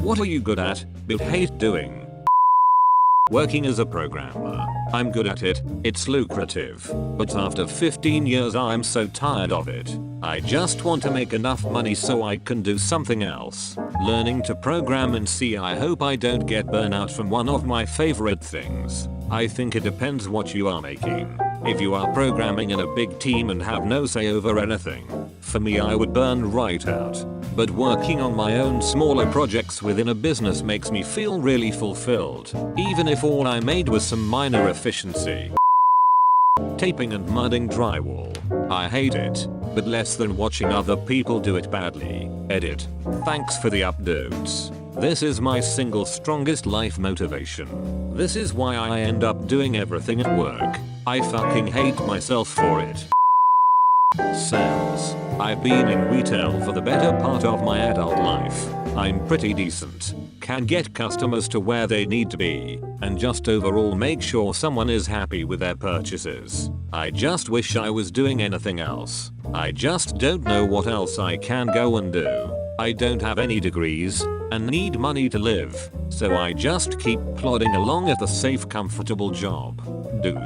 What are you good at, but hate doing? Working as a programmer. I'm good at it, it's lucrative. But after 15 years I'm so tired of it. I just want to make enough money so I can do something else. Learning to program and see, I hope I don't get burnout from one of my favorite things. I think it depends what you are making. If you are programming in a big team and have no say over anything, for me I would burn right out. But working on my own smaller projects within a business makes me feel really fulfilled, even if all I made was some minor efficiency. Taping and mudding drywall. I hate it, but less than watching other people do it badly. Edit. Thanks for the updates. This is my single strongest life motivation. This is why I end up doing everything at work. I fucking hate myself for it. Sales. I've been in retail for the better part of my adult life. I'm pretty decent, can get customers to where they need to be, and just overall make sure someone is happy with their purchases. I just wish I was doing anything else. I just don't know what else I can go and do. I don't have any degrees, and need money to live, so I just keep plodding along at the safe, comfortable job. Dude,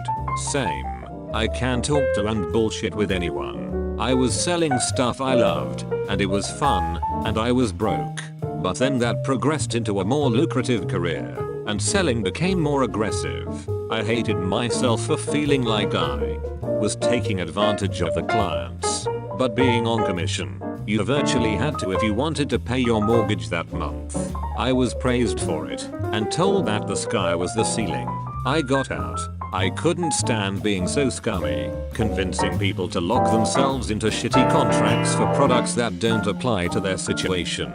same. I can talk to and bullshit with anyone. I was selling stuff I loved, and it was fun, and I was broke. But then that progressed into a more lucrative career, and selling became more aggressive. I hated myself for feeling like I was taking advantage of the clients. But being on commission, you virtually had to if you wanted to pay your mortgage that month. I was praised for it, and told that the sky was the ceiling. I got out. I couldn't stand being so scummy, convincing people to lock themselves into shitty contracts for products that don't apply to their situation.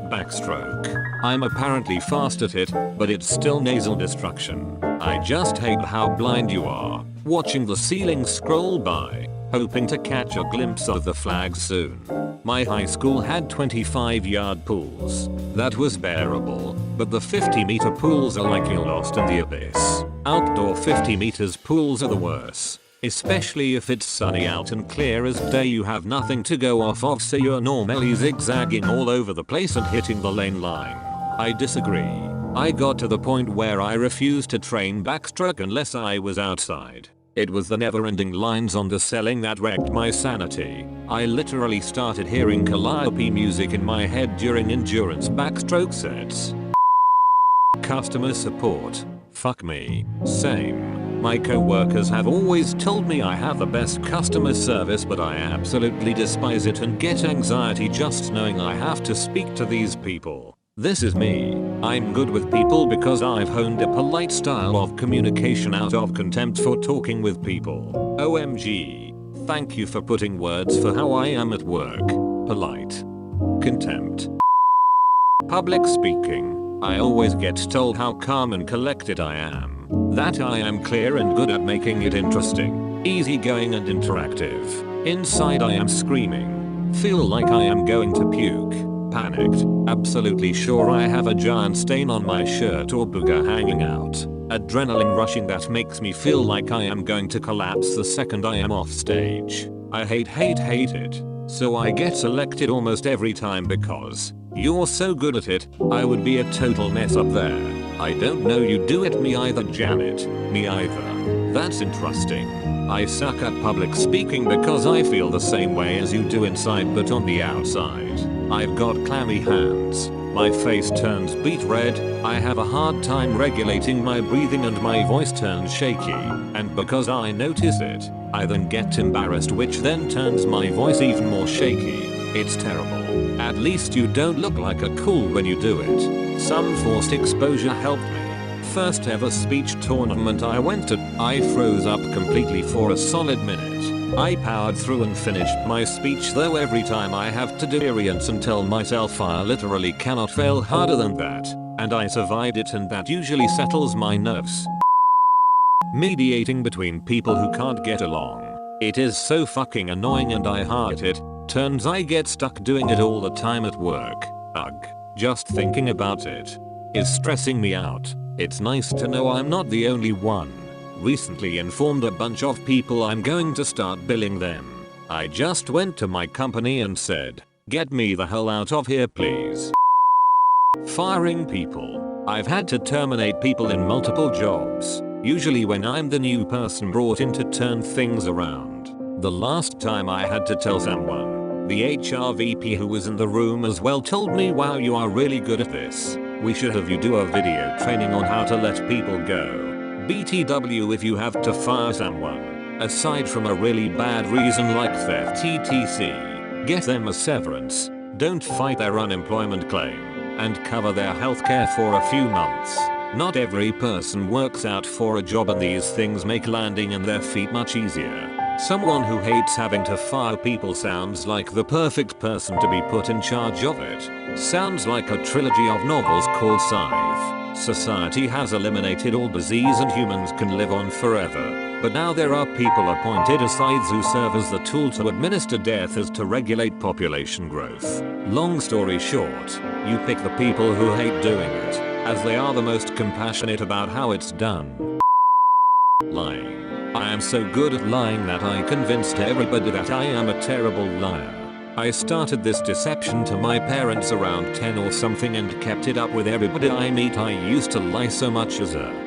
Backstroke. I'm apparently fast at it, but it's still nasal destruction. I just hate how blind you are, watching the ceiling scroll by, hoping to catch a glimpse of the flag soon. My high school had 25-yard pools. That was bearable, but the 50-meter pools are like you're lost in the abyss. Outdoor 50 meters pools are the worst, especially if it's sunny out and clear as day. You have nothing to go off of, so you're normally zigzagging all over the place and hitting the lane line. I disagree. I got to the point where I refused to train backstroke unless I was outside. It was the never-ending lines on the selling that wrecked my sanity. I literally started hearing calliope music in my head during endurance backstroke sets. Customer support. Fuck me. Same. My co-workers have always told me I have the best customer service, but I absolutely despise it and get anxiety just knowing I have to speak to these people. This is me. I'm good with people because I've honed a polite style of communication out of contempt for talking with people. OMG. Thank you for putting words for how I am at work. Polite. Contempt. Public speaking. I always get told how calm and collected I am. That I am clear and good at making it interesting, easygoing and interactive. Inside I am screaming. Feel like I am going to puke. Panicked. Absolutely sure I have a giant stain on my shirt or booger hanging out. Adrenaline rushing that makes me feel like I am going to collapse the second I am off stage. I hate it. So I get selected almost every time because you're so good at it. I would be a total mess up there. I don't know you do it. Me either, Janet. Me either. That's interesting. I suck at public speaking because I feel the same way as you do inside but on the outside. I've got clammy hands. My face turns beet red. I have a hard time regulating my breathing and my voice turns shaky. And because I notice it, I then get embarrassed, which then turns my voice even more shaky. It's terrible. At least you don't look like a cool when you do it. Some forced exposure helped me. First ever speech tournament I went to, I froze up completely for a solid minute. I powered through and finished my speech, though every time I have to do experience and tell myself I literally cannot fail harder than that. And I survived it, and that usually settles my nerves. Mediating between people who can't get along. It is so fucking annoying and I hate it. Turns I get stuck doing it all the time at work. Ugh. Just thinking about it is stressing me out. It's nice to know I'm not the only one. Recently informed a bunch of people I'm going to start billing them. I just went to my company and said, "Get me the hell out of here, please." Firing people. I've had to terminate people in multiple jobs, usually when I'm the new person brought in to turn things around. The last time I had to tell someone, the HR VP who was in the room as well told me, wow, you are really good at this. We should have you do a video training on how to let people go. BTW, if you have to fire someone, aside from a really bad reason like theft etc, get them a severance, don't fight their unemployment claim, and cover their healthcare for a few months. Not every person works out for a job, and these things make landing on their feet much easier. Someone who hates having to fire people sounds like the perfect person to be put in charge of it. Sounds like a trilogy of novels called Scythe. Society has eliminated all disease and humans can live on forever. But now there are people appointed as scythes who serve as the tool to administer death as to regulate population growth. Long story short, you pick the people who hate doing it, as they are the most compassionate about how it's done. Lying. I am so good at lying that I convinced everybody that I am a terrible liar. I started this deception to my parents around 10 or something and kept it up with everybody I meet. I used to lie so much as a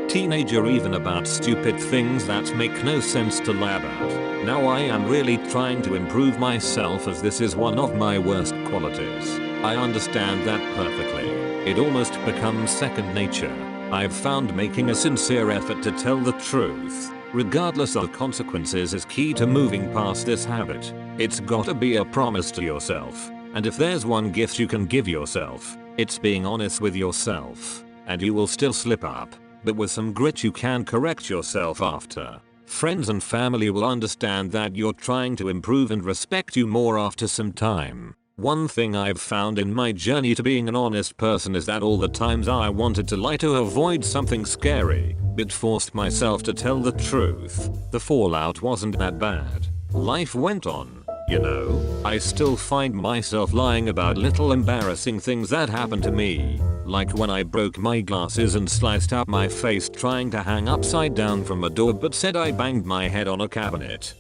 teenager, even about stupid things that make no sense to lie about. Now I am really trying to improve myself, as this is one of my worst qualities. I understand that perfectly. It almost becomes second nature. I've found making a sincere effort to tell the truth, regardless of consequences, is key to moving past this habit. It's gotta be a promise to yourself. And if there's one gift you can give yourself, it's being honest with yourself. And you will still slip up, but with some grit you can correct yourself after. Friends and family will understand that you're trying to improve and respect you more after some time. One thing I've found in my journey to being an honest person is that all the times I wanted to lie to avoid something scary, but forced myself to tell the truth, the fallout wasn't that bad. Life went on, you know. I still find myself lying about little embarrassing things that happened to me, like when I broke my glasses and sliced up my face trying to hang upside down from a door but said I banged my head on a cabinet.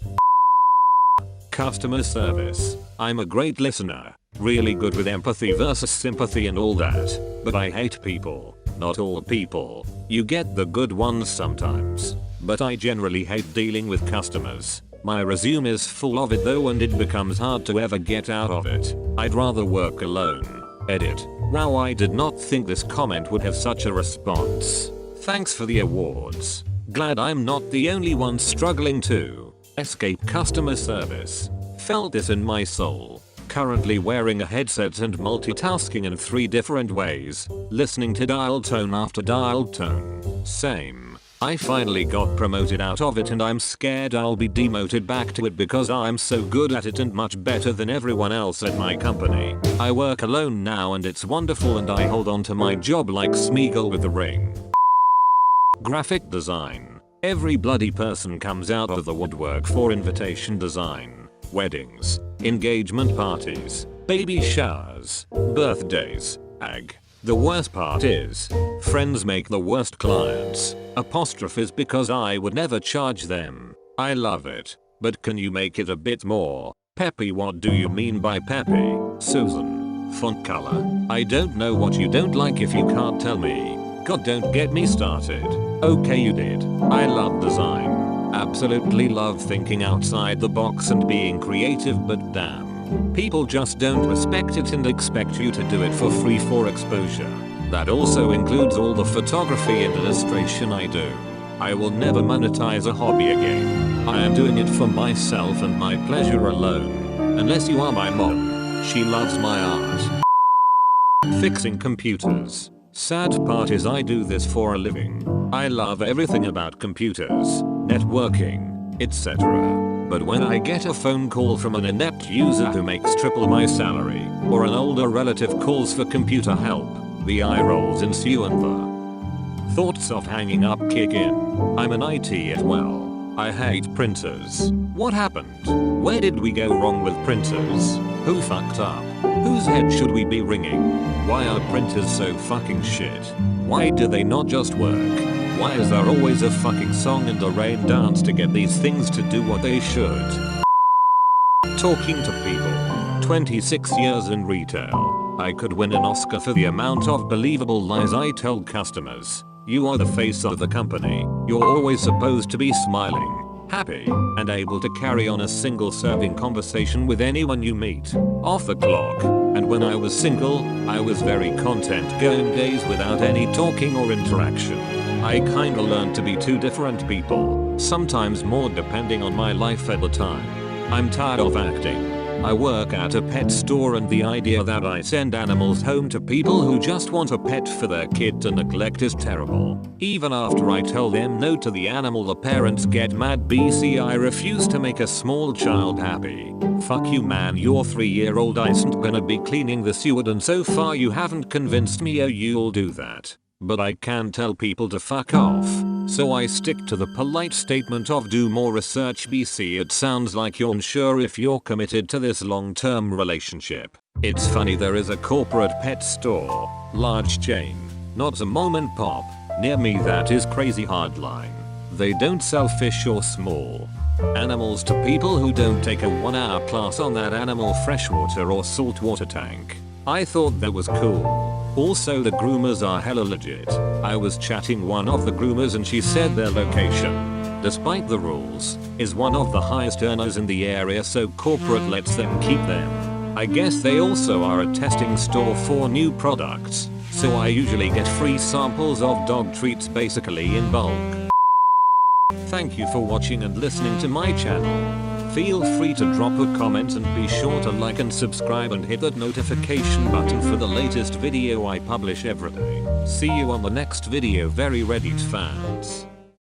Customer service. I'm a great listener, really good with empathy versus sympathy and all that, but I hate people. Not all people. You get the good ones sometimes, but I generally hate dealing with customers. My resume is full of it though, and it becomes hard to ever get out of it. I'd rather work alone. Edit. Wow, I did not think this comment would have such a response. Thanks for the awards. Glad I'm not the only one struggling to escape customer service. Felt this in my soul. Currently wearing a headset and multitasking in 3 different ways, listening to dial tone after dial tone. Same. I finally got promoted out of it and I'm scared I'll be demoted back to it because I'm so good at it and much better than everyone else at my company. I work alone now and it's wonderful, and I hold on to my job like Smeagol with the ring. Graphic design. Every bloody person comes out of the woodwork for invitation design, weddings, engagement parties, baby showers, birthdays, ag. The worst part is, friends make the worst clients. Apostrophes because I would never charge them. I love it. But can you make it a bit more peppy? What do you mean by peppy, Susan? Font color? I don't know what you don't like if you can't tell me. God, don't get me started. Okay, you did. I love design. Absolutely love thinking outside the box and being creative, but damn, people just don't respect it and expect you to do it for free for exposure. That also includes all the photography and illustration I do. I will never monetize a hobby again. I am doing it for myself and my pleasure alone. Unless you are my mom. She loves my art. Fixing computers. Sad part is I do this for a living. I love everything about computers, networking, etc. But when I get a phone call from an inept user who makes triple my salary, or an older relative calls for computer help, the eye rolls ensue and the thoughts of hanging up kick in. I'm an IT as well. I hate printers. What happened? Where did we go wrong with printers? Who fucked up? Whose head should we be wringing? Why are printers so fucking shit? Why do they not just work? Why is there always a fucking song and a rain dance to get these things to do what they should? Talking to people. 26 years in retail. I could win an Oscar for the amount of believable lies I told customers. You are the face of the company. You're always supposed to be smiling, happy, and able to carry on a single serving conversation with anyone you meet. Off the clock. And when I was single, I was very content going days without any talking or interaction. I kinda learned to be two different people, sometimes more depending on my life at the time. I'm tired of acting. I work at a pet store and the idea that I send animals home to people who just want a pet for their kid to neglect is terrible. Even after I tell them no to the animal, the parents get mad. BC, I refuse to make a small child happy. Fuck you, man, your 3-year-old isn't gonna be cleaning the sewer and so far you haven't convinced me you'll do that. But I can tell people to fuck off. So I stick to the polite statement of do more research. BC, it sounds like you're unsure if you're committed to this long-term relationship. It's funny, there is a corporate pet store, large chain, not a mom and pop, near me that is crazy hardline. They don't sell fish or small animals to people who don't take a 1-hour class on that animal freshwater or saltwater tank. I thought that was cool. Also, the groomers are hella legit. I was chatting one of the groomers and she said their location, despite the rules, is one of the highest earners in the area, so corporate lets them keep them. I guess they also are a testing store for new products, so I usually get free samples of dog treats basically in bulk. Thank you for watching and listening to my channel. Feel free to drop a comment and be sure to like and subscribe and hit that notification button for the latest video I publish every day. See you on the next video, very Reddit fans.